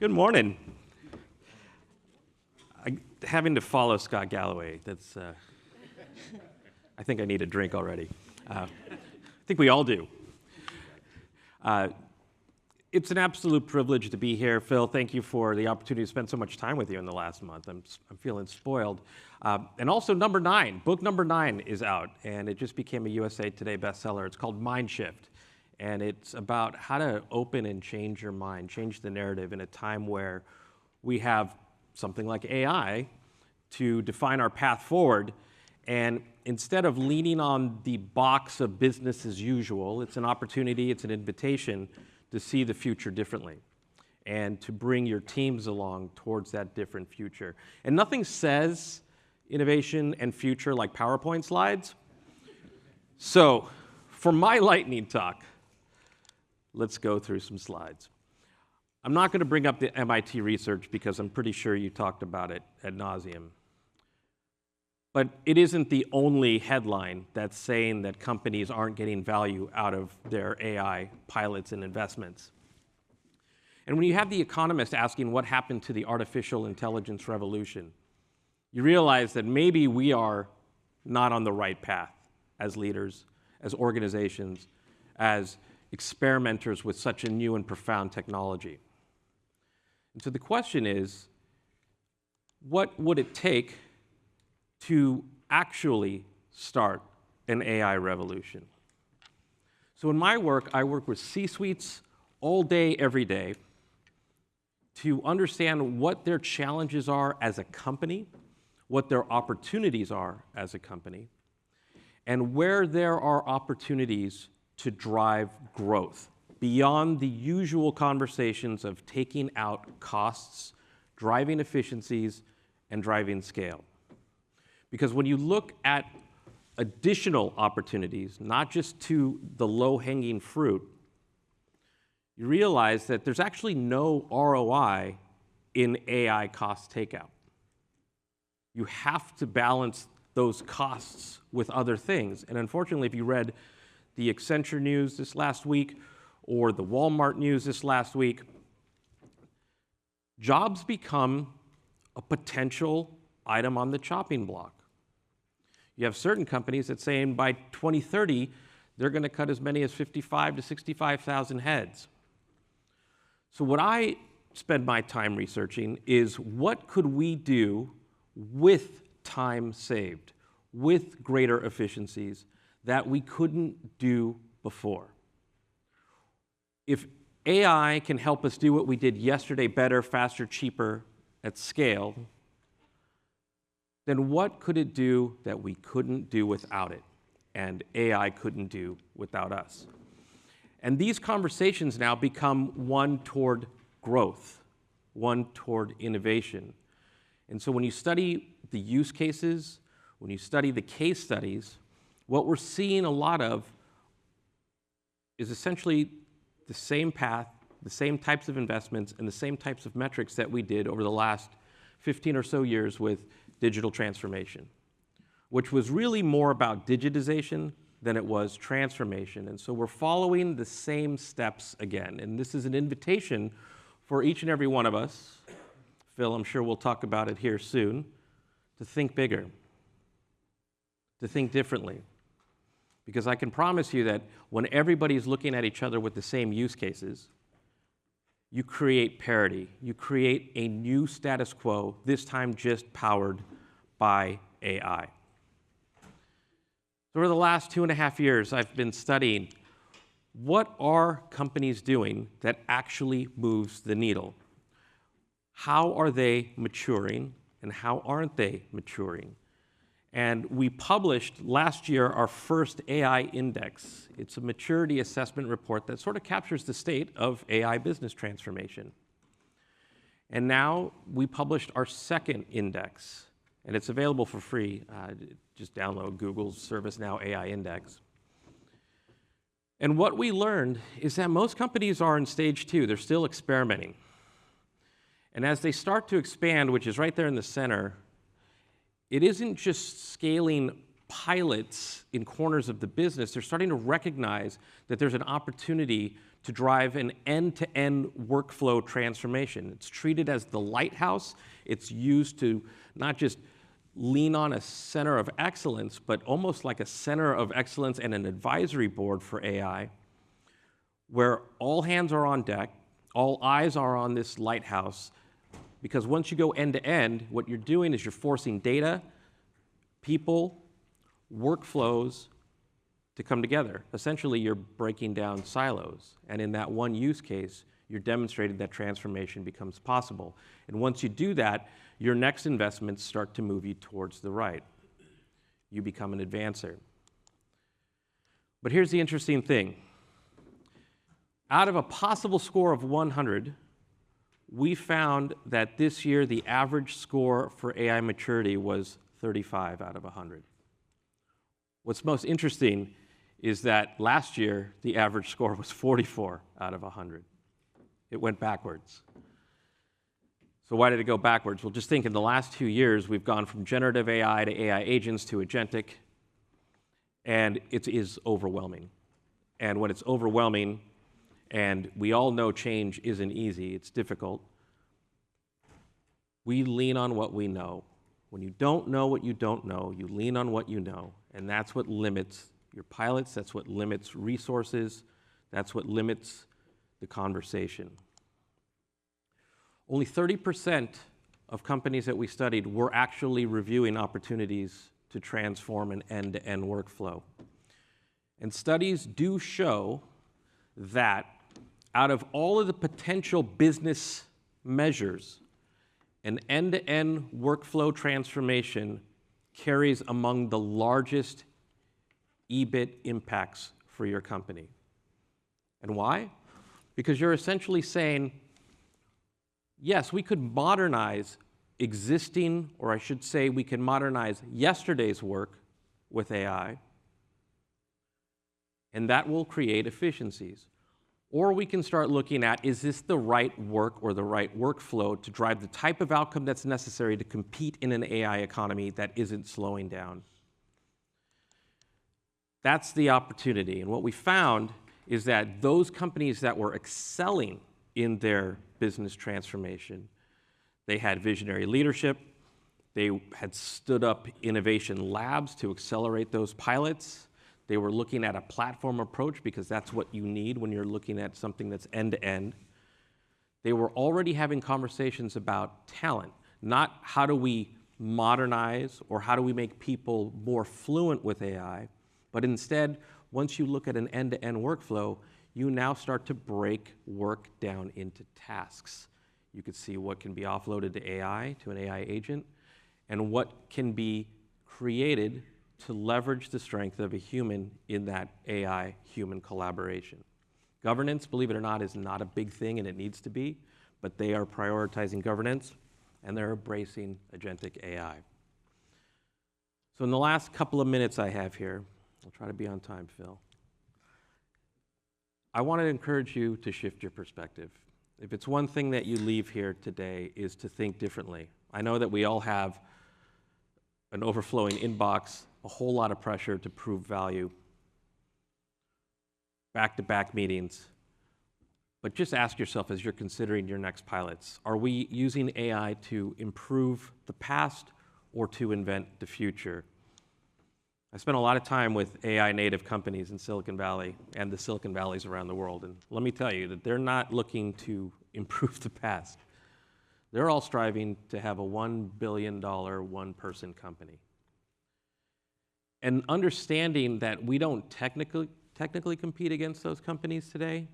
Good morning. Having to follow Scott Galloway, that's, I think I need a drink already. I think we all do. It's an absolute privilege to be here. Phil, thank you for the opportunity to spend so much time with you in the last month. I'm feeling spoiled. And also book number 9 is out, and it just became a USA Today bestseller. It's called Mind Shift, and it's about how to open and change your mind, change the narrative in a time where we have something like AI to define our path forward. And instead of leaning on the box of business as usual, it's an opportunity, it's an invitation to see the future differently and to bring your teams along towards that different future. And nothing says innovation and future like PowerPoint slides. So for my lightning talk, let's go through some slides. I'm not going to bring up the MIT research because I'm pretty sure you talked about it ad nauseum. But it isn't the only headline that's saying that companies aren't getting value out of their AI pilots and investments. And when you have the economist asking what happened to the artificial intelligence revolution, you realize that maybe we are not on the right path as leaders, as organizations, as experimenters with such a new and profound technology. And so the question is, what would it take to actually start an AI revolution? So in my work, I work with C-suites all day, every day, to understand what their challenges are as a company, what their opportunities are as a company, and where there are opportunities to drive growth beyond the usual conversations of taking out costs, driving efficiencies, and driving scale. Because when you look at additional opportunities, not just to the low-hanging fruit, you realize that there's actually no ROI in AI cost takeout. You have to balance those costs with other things. And unfortunately, if you read the Accenture news this last week or the Walmart news this last week, jobs become a potential item on the chopping block. You have certain companies that saying by 2030, they're going to cut as many as 55 to 65,000 heads. So what I spend my time researching is what could we do with time saved, with greater efficiencies that we couldn't do before. If AI can help us do what we did yesterday better, faster, cheaper, at scale, then what could it do that we couldn't do without it, and AI couldn't do without us? And these conversations now become one toward growth, one toward innovation. And so when you study the use cases, when you study the case studies, what we're seeing a lot of is essentially the same path, the same types of investments, and the same types of metrics that we did over the last 15 or so years with digital transformation, which was really more about digitization than it was transformation. And so we're following the same steps again. And this is an invitation for each and every one of us, Phil, I'm sure we'll talk about it here soon, to think bigger, to think differently. Because I can promise you that when everybody's looking at each other with the same use cases, you create parity. You create a new status quo, this time just powered by AI. So over the last 2.5 years, I've been studying what are companies doing that actually moves the needle? How are they maturing, and how aren't they maturing? And we published last year our first AI index. It's a maturity assessment report that sort of captures the state of AI business transformation. And now we published our second index, and it's available for free. Just download Google's ServiceNow AI Index. And what we learned is that most companies are in stage 2. They're still experimenting. And as they start to expand, which is right there in the center, it isn't just scaling pilots in corners of the business. They're starting to recognize that there's an opportunity to drive an end-to-end workflow transformation. It's treated as the lighthouse. It's used to not just lean on a center of excellence, but almost like a center of excellence and an advisory board for AI, where all hands are on deck, all eyes are on this lighthouse, because once you go end-to-end, what you're doing is you're forcing data, people, workflows to come together. Essentially, you're breaking down silos. And in that one use case, you're demonstrating that transformation becomes possible. And once you do that, your next investments start to move you towards the right. You become an advancer. But here's the interesting thing. Out of a possible score of 100, we found that this year the average score for AI maturity was 35 out of 100. What's most interesting is that last year the average score was 44 out of 100. It went backwards. So why did it go backwards? Well, just think in the last 2 years, we've gone from generative AI to AI agents to agentic, and it is overwhelming. And when it's overwhelming, and we all know change isn't easy, it's difficult, we lean on what we know. When you don't know what you don't know, you lean on what you know, and that's what limits your pilots, that's what limits resources, that's what limits the conversation. Only 30% of companies that we studied were actually reviewing opportunities to transform an end-to-end workflow. And studies do show that out of all of the potential business measures, an end-to-end workflow transformation carries among the largest EBIT impacts for your company. And why? Because you're essentially saying, yes, we could modernize existing, or I should say we can modernize yesterday's work with AI, and that will create efficiencies. Or we can start looking at, is this the right work or the right workflow to drive the type of outcome that's necessary to compete in an AI economy that isn't slowing down? That's the opportunity. And what we found is that those companies that were excelling in their business transformation, they had visionary leadership, they had stood up innovation labs to accelerate those pilots, they were looking at a platform approach because that's what you need when you're looking at something that's end-to-end. They were already having conversations about talent, not how do we modernize or how do we make people more fluent with AI, but instead, once you look at an end-to-end workflow, you now start to break work down into tasks. You could see what can be offloaded to AI, to an AI agent, and what can be created to leverage the strength of a human in that AI-human collaboration. Governance, believe it or not, is not a big thing, and it needs to be, but they are prioritizing governance, and they're embracing agentic AI. So in the last couple of minutes I have here, I'll try to be on time, Phil. I want to encourage you to shift your perspective. If it's one thing that you leave here today is to think differently. I know that we all have an overflowing inbox, a whole lot of pressure to prove value, back-to-back meetings. But just ask yourself as you're considering your next pilots, are we using AI to improve the past or to invent the future? I spent a lot of time with AI native companies in Silicon Valley and the Silicon Valleys around the world, and let me tell you that they're not looking to improve the past. They're all striving to have a $1 billion one-person company. And understanding that we don't technically compete against those companies today,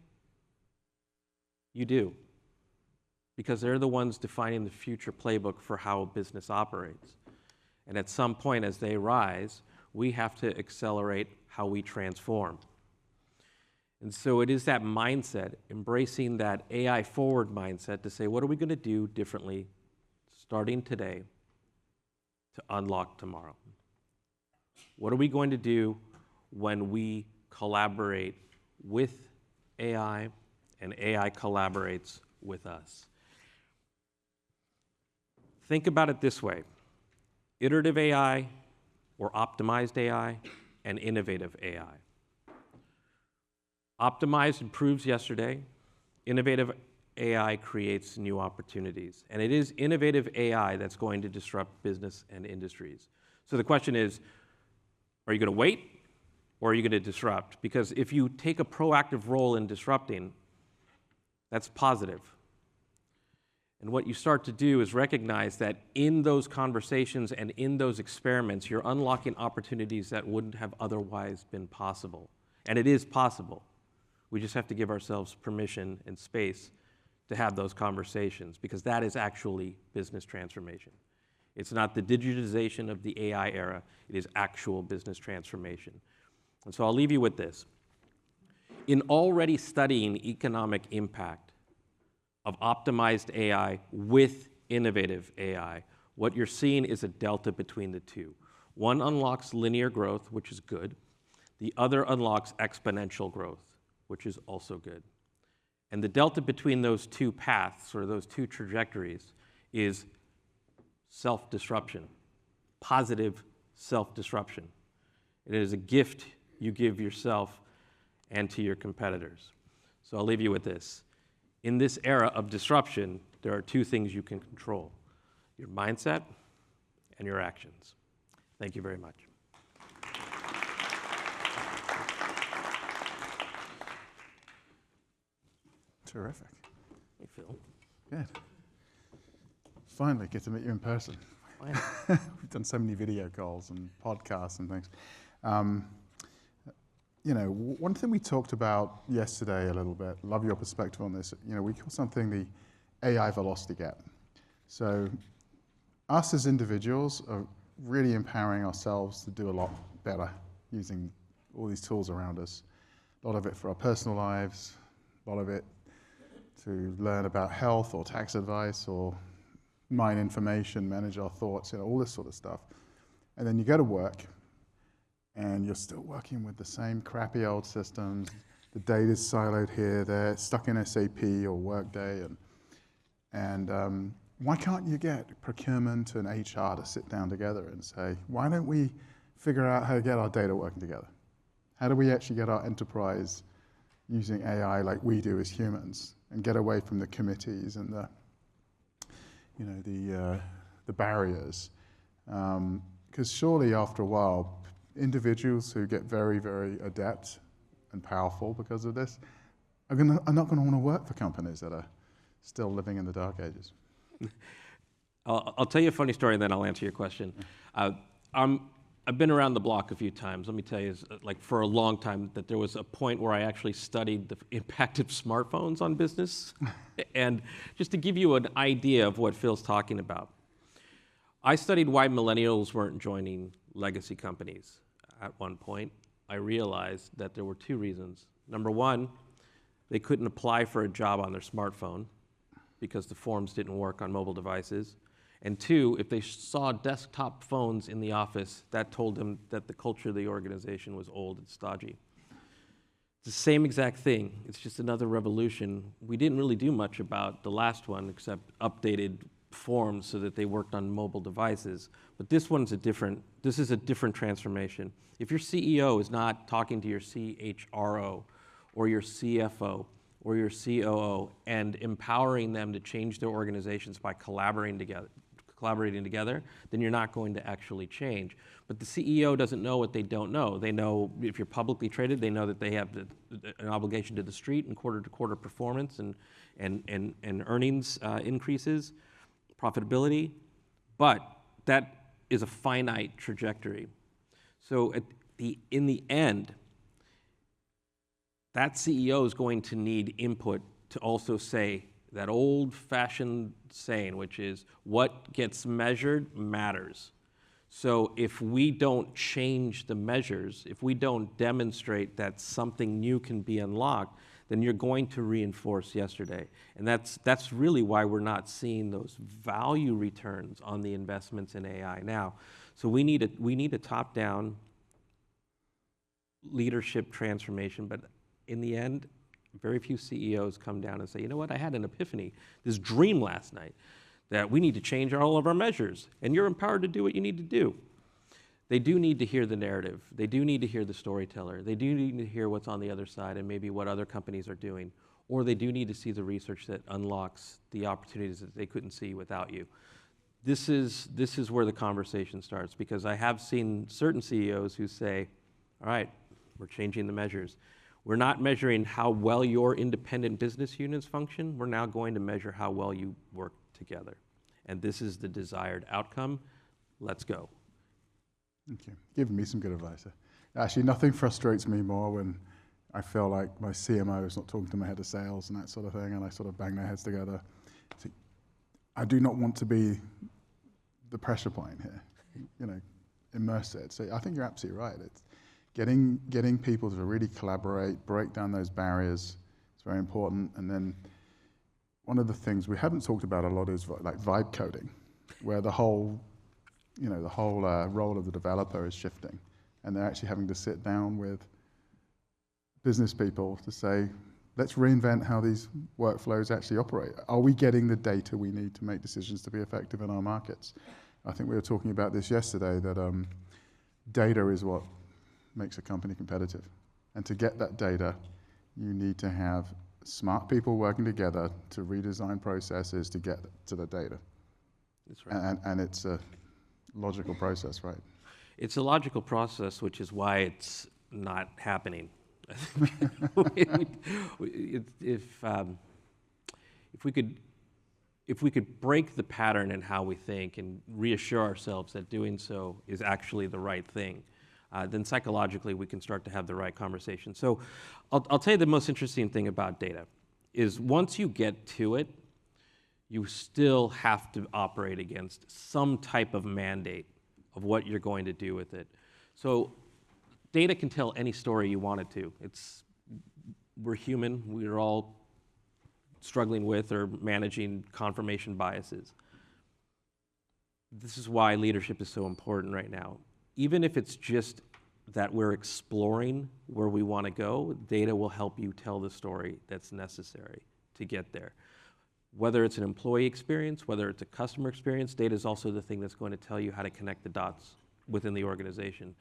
you do. Because they're the ones defining the future playbook for how a business operates. And at some point as they rise, we have to accelerate how we transform. And so it is that mindset, embracing that AI-forward mindset to say, what are we going to do differently starting today to unlock tomorrow? What are we going to do when we collaborate with AI and AI collaborates with us? Think about it this way. Iterative AI or optimized AI and innovative AI. Optimized improves yesterday. Innovative AI creates new opportunities. And it is innovative AI that's going to disrupt business and industries. So the question is, are you going to wait or are you going to disrupt? Because if you take a proactive role in disrupting, that's positive. And what you start to do is recognize that in those conversations and in those experiments, you're unlocking opportunities that wouldn't have otherwise been possible. And it is possible. We just have to give ourselves permission and space to have those conversations, because that is actually business transformation. It's not the digitization of the AI era, it is actual business transformation. And so I'll leave you with this. In already studying economic impact of optimized AI with innovative AI, what you're seeing is a delta between the two. One unlocks linear growth, which is good. The other unlocks exponential growth, which is also good. And the delta between those two paths, or those two trajectories, is self-disruption, positive self-disruption. It is a gift you give yourself and to your competitors. So I'll leave you with this. In this era of disruption, there are two things you can control: your mindset and your actions. Thank you very much. Terrific. Hey, Phil. Good. Finally get to meet you in person. We've done so many video calls and podcasts and things. You know, one thing we talked about yesterday a little bit, love your perspective on this, you know, we call something the AI velocity gap. So us as individuals are really empowering ourselves to do a lot better using all these tools around us. A lot of it for our personal lives, a lot of it to learn about health or tax advice or mine information, manage our thoughts, you know, all this sort of stuff. And then you go to work and you're still working with the same crappy old systems. The data's siloed here, there, stuck in SAP or Workday. And why can't you get procurement and HR to sit down together and say, why don't we figure out how to get our data working together? How do we actually get our enterprise using AI like we do as humans and get away from the committees and the, you know, the barriers? Because surely after a while, individuals who get very, very adept and powerful because of this are not going to want to work for companies that are still living in the dark ages. I'll tell you a funny story and then I'll answer your question. I've been around the block a few times. Let me tell you, like for a long time, that there was a point where I actually studied the impact of smartphones on business. And just to give you an idea of what Phil's talking about, I studied why millennials weren't joining legacy companies. At one point, I realized that there were two reasons. Number one, they couldn't apply for a job on their smartphone because the forms didn't work on mobile devices. And two, if they saw desktop phones in the office, that told them that the culture of the organization was old and stodgy. It's the same exact thing. It's just another revolution. We didn't really do much about the last one except updated forms so that they worked on mobile devices. But this is a different transformation. If your CEO is not talking to your CHRO or your CFO or your COO and empowering them to change their organizations by collaborating together, then you're not going to actually change. But the CEO doesn't know what they don't know. They know if you're publicly traded, they know that they have an obligation to the street and quarter-to-quarter performance and earnings increases, profitability, but that is a finite trajectory. So in the end, that CEO is going to need input to also say that old-fashioned saying, which is what gets measured matters. So if we don't change the measures, if we don't demonstrate that something new can be unlocked, then you're going to reinforce yesterday. And that's really why we're not seeing those value returns on the investments in AI now. So we need a top-down leadership transformation, but in the end, very few CEOs come down and say, you know what, I had an epiphany, this dream last night, that we need to change all of our measures, and you're empowered to do what you need to do. they do need to hear the narrative. They do need to hear the storyteller. They do need to hear what's on the other side and maybe what other companies are doing. Or they do need to see the research that unlocks the opportunities that they couldn't see without you. This is where the conversation starts, because I have seen certain CEOs who say, all right, we're changing the measures. We're not measuring how well your independent business units function. We're now going to measure how well you work together. And this is the desired outcome. Let's go. Thank you. Giving me some good advice. Actually, nothing frustrates me more when I feel like my CMO is not talking to my head of sales and that sort of thing, and I sort of bang their heads together. I do not want to be the pressure point here, immerse it. So I think you're absolutely right. It's getting people to really collaborate, break down those barriers. It's very important. And then one of the things we haven't talked about a lot is like vibe coding, where the whole role of the developer is shifting, and they're actually having to sit down with business people to say, let's reinvent how these workflows actually operate. Are we getting the data we need to make decisions to be effective in our markets? I think we were talking about this yesterday, that data is what makes a company competitive. And to get that data, you need to have smart people working together to redesign processes to get to the data. That's right. And it's a logical process, right? It's a logical process, which is why it's not happening. If we could break the pattern in how we think and reassure ourselves that doing so is actually the right thing, then psychologically we can start to have the right conversation. So I'll tell you the most interesting thing about data is once you get to it, you still have to operate against some type of mandate of what you're going to do with it. So data can tell any story you want it to. We're human. We're all struggling with or managing confirmation biases. This is why leadership is so important right now. Even if it's just that we're exploring where we want to go, data will help you tell the story that's necessary to get there. Whether it's an employee experience, whether it's a customer experience, data is also the thing that's going to tell you how to connect the dots within the organization.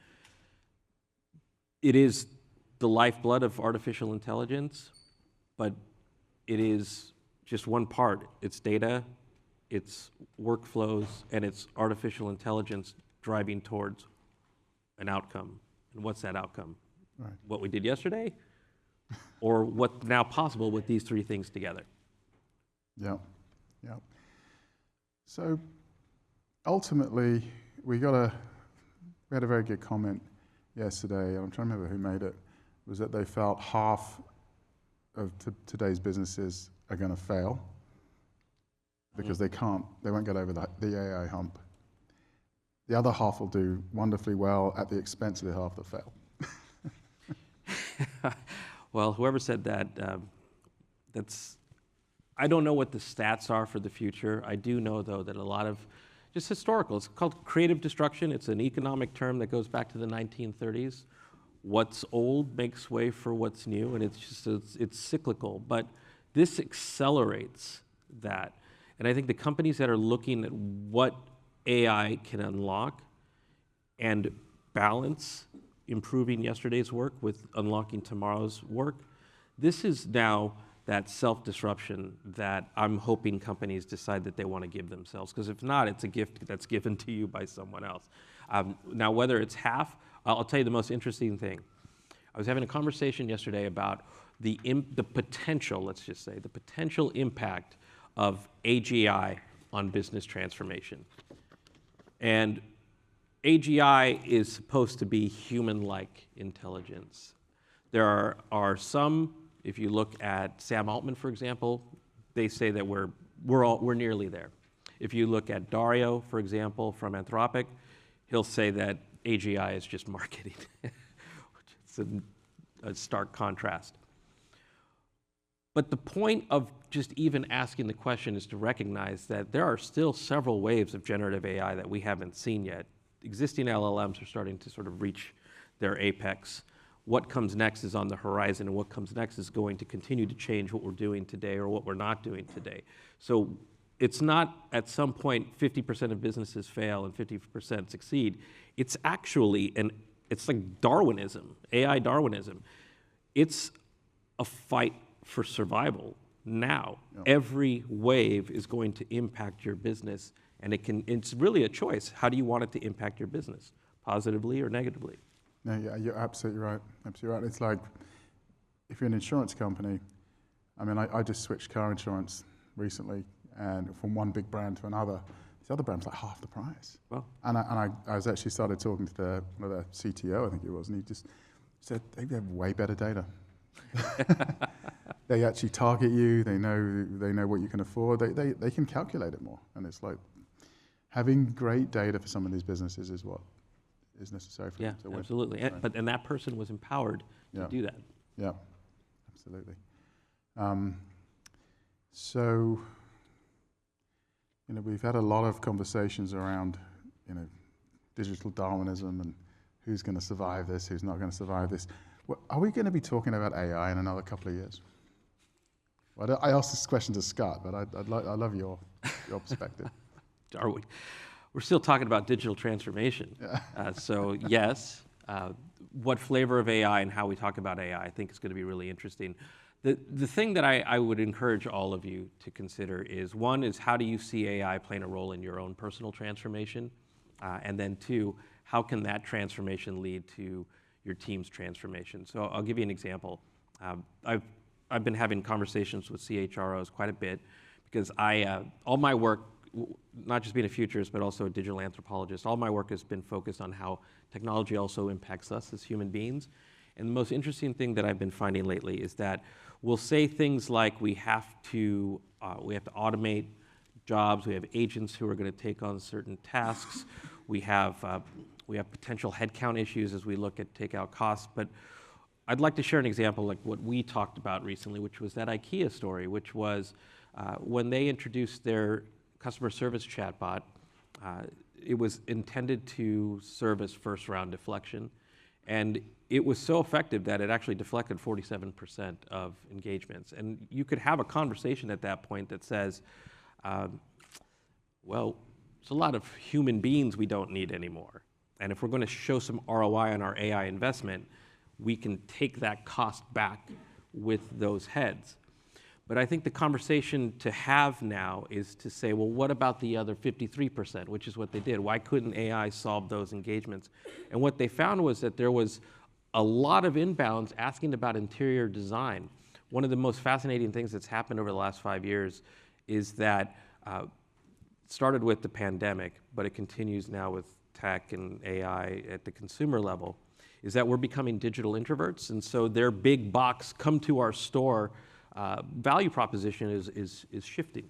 It is the lifeblood of artificial intelligence, but it is just one part. It's data, it's workflows, and it's artificial intelligence driving towards an outcome. And what's that outcome? Right. What we did yesterday, or what's now possible with these three things together? Yeah. So ultimately, we had a very good comment yesterday, and I'm trying to remember who made it, was that they felt half of today's businesses are going to fail because they won't get over the AI hump. The other half will do wonderfully well at the expense of the half that fail. Well, whoever said that, I don't know what the stats are for the future. I do know, though, that a lot of, just historical, it's called creative destruction. It's an economic term that goes back to the 1930s. What's old makes way for what's new, and it's cyclical. But this accelerates that. And I think the companies that are looking at what AI can unlock and balance improving yesterday's work with unlocking tomorrow's work, this is now that self-disruption that I'm hoping companies decide that they want to give themselves. Because if not, it's a gift that's given to you by someone else. Now, whether it's half, I'll tell you the most interesting thing. I was having a conversation yesterday about the potential, let's just say, the potential impact of AGI on business transformation. And AGI is supposed to be human-like intelligence. There are some, if you look at Sam Altman, for example, they say that we're nearly there. If you look at Dario, for example, from Anthropic, he'll say that AGI is just marketing, which is a stark contrast. But the point of just even asking the question is to recognize that there are still several waves of generative AI that we haven't seen yet. Existing LLMs are starting to sort of reach their apex. What comes next is on the horizon, and what comes next is going to continue to change what we're doing today or what we're not doing today. So it's not at some point 50% of businesses fail and 50% succeed. It's actually, it's like Darwinism, AI Darwinism. It's a fight for survival now. Yeah. Every wave is going to impact your business, and it's really a choice. How do you want it to impact your business, positively or negatively? No, yeah, you're absolutely right. Absolutely right. It's like if you're an insurance company. I mean, I just switched car insurance recently, and from one big brand to another, this other brand's like half the price. Well, And I was actually started talking to one of the CTO, I think it was, and he just said they have way better data. They actually target you. They know what you can afford. They can calculate it more, and it's like having great data for some of these businesses is what is necessary for them to win. Absolutely. And that person was empowered to do that. Yeah, absolutely. So, we've had a lot of conversations around, digital Darwinism and who's going to survive this, who's not going to survive this. Well, are we going to be talking about AI in another couple of years? Well, I asked this question to Scott, but I'd love your perspective. Darwin, we're still talking about digital transformation. Yeah. So yes, what flavor of AI and how we talk about AI, I think is going to be really interesting. The thing that I would encourage all of you to consider is, one is how do you see AI playing a role in your own personal transformation? And then two, how can that transformation lead to your team's transformation? So I'll give you an example. I've been having conversations with CHROs quite a bit because all my work, not just being a futurist, but also a digital anthropologist, all my work has been focused on how technology also impacts us as human beings. And the most interesting thing that I've been finding lately is that we'll say things like we have to automate jobs, we have agents who are going to take on certain tasks, we have potential headcount issues as we look at take out costs. But I'd like to share an example like what we talked about recently, which was that IKEA story, which was when they introduced their customer service chatbot, it was intended to service first round deflection. And it was so effective that it actually deflected 47% of engagements. And you could have a conversation at that point that says, well, there's a lot of human beings we don't need anymore. And if we're going to show some ROI on our AI investment, we can take that cost back with those heads. But I think the conversation to have now is to say, well, what about the other 53%, which is what they did? Why couldn't AI solve those engagements? And what they found was that there was a lot of inbounds asking about interior design. One of the most fascinating things that's happened over the last 5 years is that it started with the pandemic, but it continues now with tech and AI at the consumer level, is that we're becoming digital introverts. And so their big box come to our store value proposition is shifting.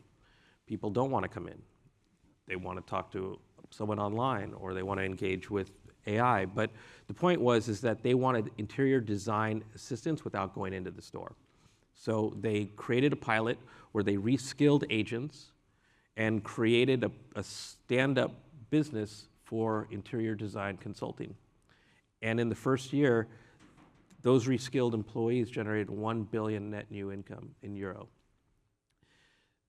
People don't want to come in. They want to talk to someone online, or they want to engage with AI. But the point is that they wanted interior design assistance without going into the store. So they created a pilot where they reskilled agents and created a stand-up business for interior design consulting. And in the first year, those reskilled employees generated 1 billion net new income in euro.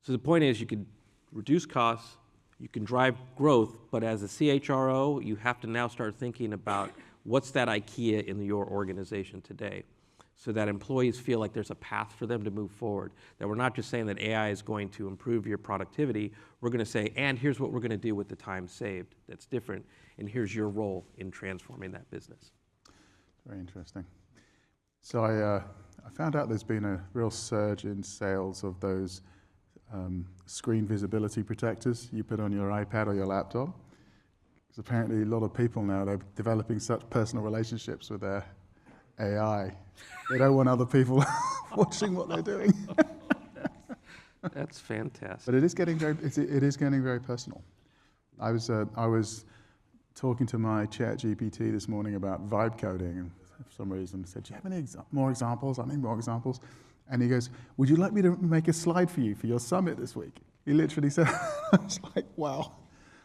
So the point is, you could reduce costs, you can drive growth, but as a CHRO, you have to now start thinking about what's that IKEA in your organization today, so that employees feel like there's a path for them to move forward, that we're not just saying that AI is going to improve your productivity, we're going to say, and here's what we're going to do with the time saved that's different, and here's your role in transforming that business. Very interesting. So I found out there's been a real surge in sales of those screen visibility protectors you put on your iPad or your laptop. Because apparently a lot of people now, they're developing such personal relationships with their AI. They don't want other people watching what they're doing. That's fantastic. But it is getting very personal. I was talking to my ChatGPT this morning about vibe coding, and for some reason said, "Do you have any more examples? I need more examples." And he goes, "Would you like me to make a slide for you for your summit this week?" He literally said, I was like, wow.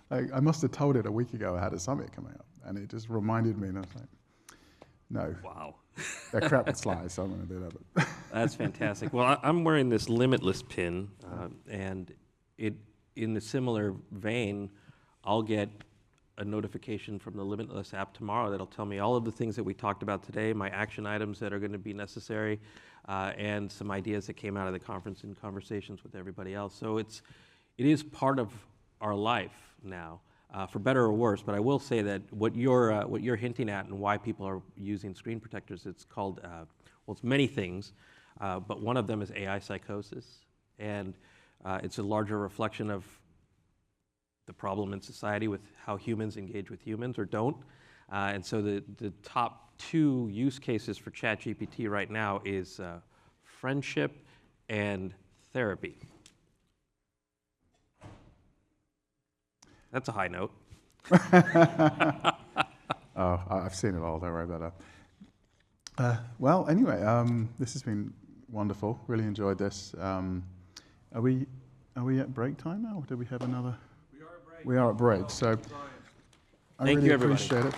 Like, I must have told it a week ago I had a summit coming up, and it just reminded me, and I was like, no. Wow. They're crap at slides, so I'm going to do that. But That's fantastic. Well, I'm wearing this Limitless pin, and it in a similar vein, I'll get a notification from the Limitless app tomorrow that'll tell me all of the things that we talked about today, my action items that are going to be necessary, and some ideas that came out of the conference in conversations with everybody else. So it is part of our life now, for better or worse. But I will say that what you're hinting at and why people are using screen protectors, it's called, well, it's many things, but one of them is AI psychosis, and it's a larger reflection of the problem in society with how humans engage with humans or don't. And so the top 2 use cases for ChatGPT right now is friendship and therapy. That's a high note. Oh, I've seen it all, don't worry about that. Well, anyway, this has been wonderful. Really enjoyed this. Are we at break time now, or do we have another? We are at break. We are at break, so I Thank really you, everybody. appreciate it.